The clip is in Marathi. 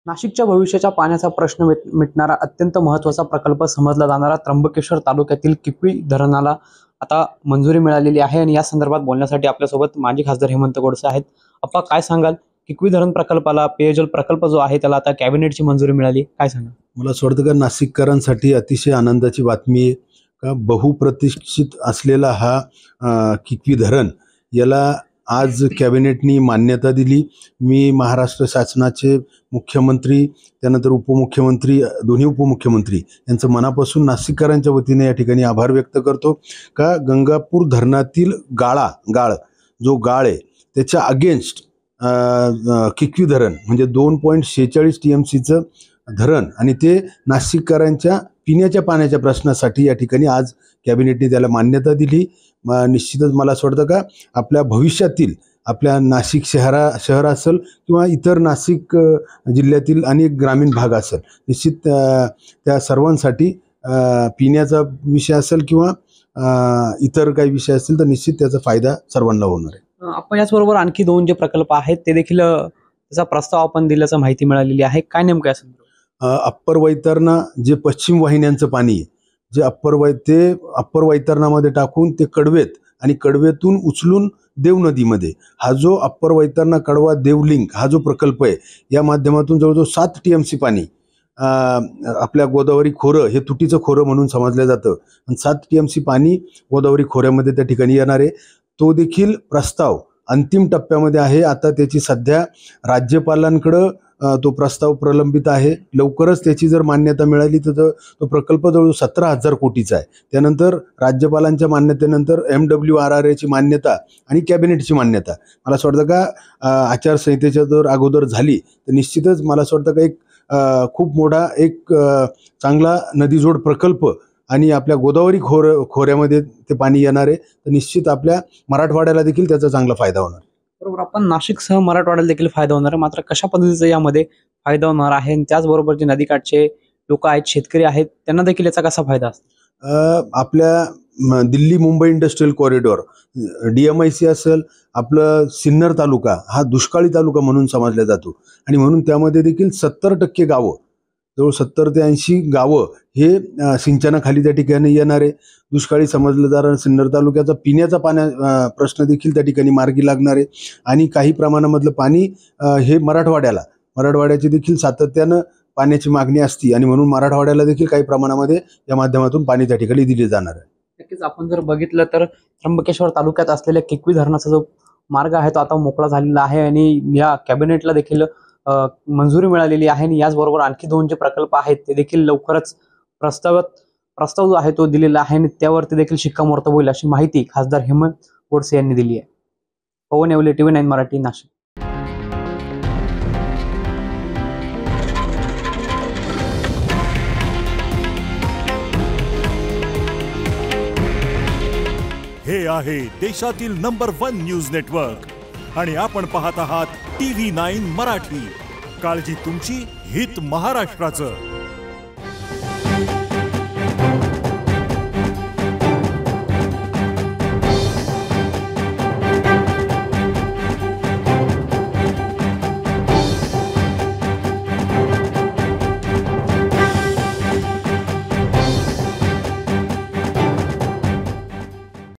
नाशिकच्या भविष्याच्या पाण्याचा प्रश्न मिटणारा अत्यंत महत्त्वाचा प्रकल्प समजला जाणारा त्र्यंबकेश्वर तालुक्यातील किकवी धरणाला आता मंजुरी मिळालेली आहे आणि या संदर्भात बोलण्यासाठी आपल्यासोबत माजी खासदार हेमंत गोडसे आहेत। अप्पा, काय सांगाल? किकवी धरण प्रकल्पाला पेयजल प्रकल्प जो आहे त्याला आता कॅबिनेटची मंजुरी मिळाली, काय सांगाल? मला असं वाटतं का नाशिककरांसाठी अतिशय आनंदाची बातमी आहे का बहुप्रतीक्षित असलेला हा किकवी धरण याला आज कॅबिनेटनी मान्यता दिली। मी महाराष्ट्र शासनाचे मुख्यमंत्री त्यानंतर उपमुख्यमंत्री दोन्ही उपमुख्यमंत्री यांचं मनापासून नाशिककरांच्या वतीने या ठिकाणी आभार व्यक्त करतो का गंगापूर धरणातील गाळ जो गाळ आहे त्याच्या अगेन्स्ट किकवी धरण म्हणजे 2.46 TMCचं धरण आणि ते नाशिककरांच्या पिण्याच्या पाण्याच्या प्रश्नासाठी या ठिकाणी आज कॅबिनेटने त्याला मान्यता दिली। निश्चितच मला असं वाटतं का आपल्या भविष्यातील आपल्या नाशिक शहर असेल किंवा इतर नाशिक जिल्ह्यातील अनेक ग्रामीण भाग असेल, निश्चित त्या सर्वांसाठी पिण्याचा विषय असेल किंवा इतर काही विषय असतील तर निश्चित त्याचा फायदा सर्वांना होणार आहे। आपण याचबरोबर आणखी 2 जे प्रकल्प आहेत ते देखील त्याचा प्रस्ताव आपण दिल्याचं माहिती मिळालेली आहे, काय नेमकं असेल? अप्पर वैतरणा जे पश्चिम वाहिन्यांचं पाणी आहे जे अप्पर वैतरणामध्ये टाकून ते कडवेत आणि कडवेतून उचलून देव नदीमध्ये हा जो अप्पर वैतरणा कडवा देवलिंक हा जो प्रकल्प आहे या माध्यमातून जवळजवळ 7 TMC पाणी आपल्या गोदावरी खोरं हे तुटीचं खोरं म्हणून समजलं जातं आणि 7 TMC पाणी गोदावरी खोऱ्यामध्ये त्या ठिकाणी येणार आहे। तो देखील प्रस्ताव अंतिम टप्प्यामध्ये आहे। आता त्याची सध्या राज्यपालांकडं तो प्रस्ताव प्रलंबित आहे। लवकरच त्याची जर मान्यता मिळाली तर तो प्रकल्प जवळ 17,000 कोटीचा आहे। त्यानंतर राज्यपालांच्या मान्यतेनंतर MWRRAची मान्यता आणि कॅबिनेटची मान्यता मला असं वाटतं का आचारसंहितेच्या जर अगोदर झाली तर निश्चितच मला असं वाटतं का एक खूप मोठा एक चांगला नदीजोड प्रकल्प आणि आपल्या गोदावरी खोऱ्यामध्ये ते पाणी येणार आहे तर निश्चित आपल्या मराठवाड्याला देखील त्याचा चांगला फायदा होणार। बरोबर, आपण नाशिकसह मराठवाड्याला देखील फायदा होणार आहे, मात्र कशा पद्धतीचा यामध्ये फायदा होणार आहे आणि त्याचबरोबर जे नदीकाठचे लोक आहेत, शेतकरी आहेत, त्यांना देखील याचा कसा फायदा असतो? आपल्या Delhi Mumbai industrial corridor DMIC असेल, आपलं सिन्नर तालुका हा दुष्काळी तालुका म्हणून समजला जातो आणि म्हणून त्यामध्ये देखील 70% गावं जवळ 70 ते 80 गावं हे सिंचनाखाली त्या ठिकाणी येणार आहे। दुष्काळी समजलं जाणारं सिन्नर तालुक्याचा पिण्याचा पाण्या प्रश्न देखील त्या ठिकाणी मार्गी लागणार आहे आणि काही प्रमाणामधलं पाणी हे मराठवाड्याची देखील सातत्यानं पाण्याची मागणी असते आणि म्हणून मराठवाड्याला देखील काही प्रमाणामध्ये या माध्यमातून पाणी त्या ठिकाणी दिले जाणार आहे। नक्कीच आपण जर बघितलं तर त्र्यंबकेश्वर तालुक्यात असलेल्या किकवी धरणाचा जो मार्ग आहे तो आता मोकळा झालेला आहे आणि या कॅबिनेटला देखील मंजुरी मिळालेली आहे आणि याचबरोबर आणखी 2 जे प्रकल्प आहेत ते देखील लवकरच प्रस्ताव जो आहे तो दिलेला आहे आणि त्यावरती देखील शिक्कामोर्तब होईल अशी माहिती खासदार हेमंत गोडसे यांनी दिली आहे। पवन येवले, TV9 मराठी, नाशिक। हे आहे देशातील नंबर 1 न्यूज नेटवर्क आणि आपण पाहत आहात TV9 मराठी। काळजी तुमची, हित महाराष्ट्राचं।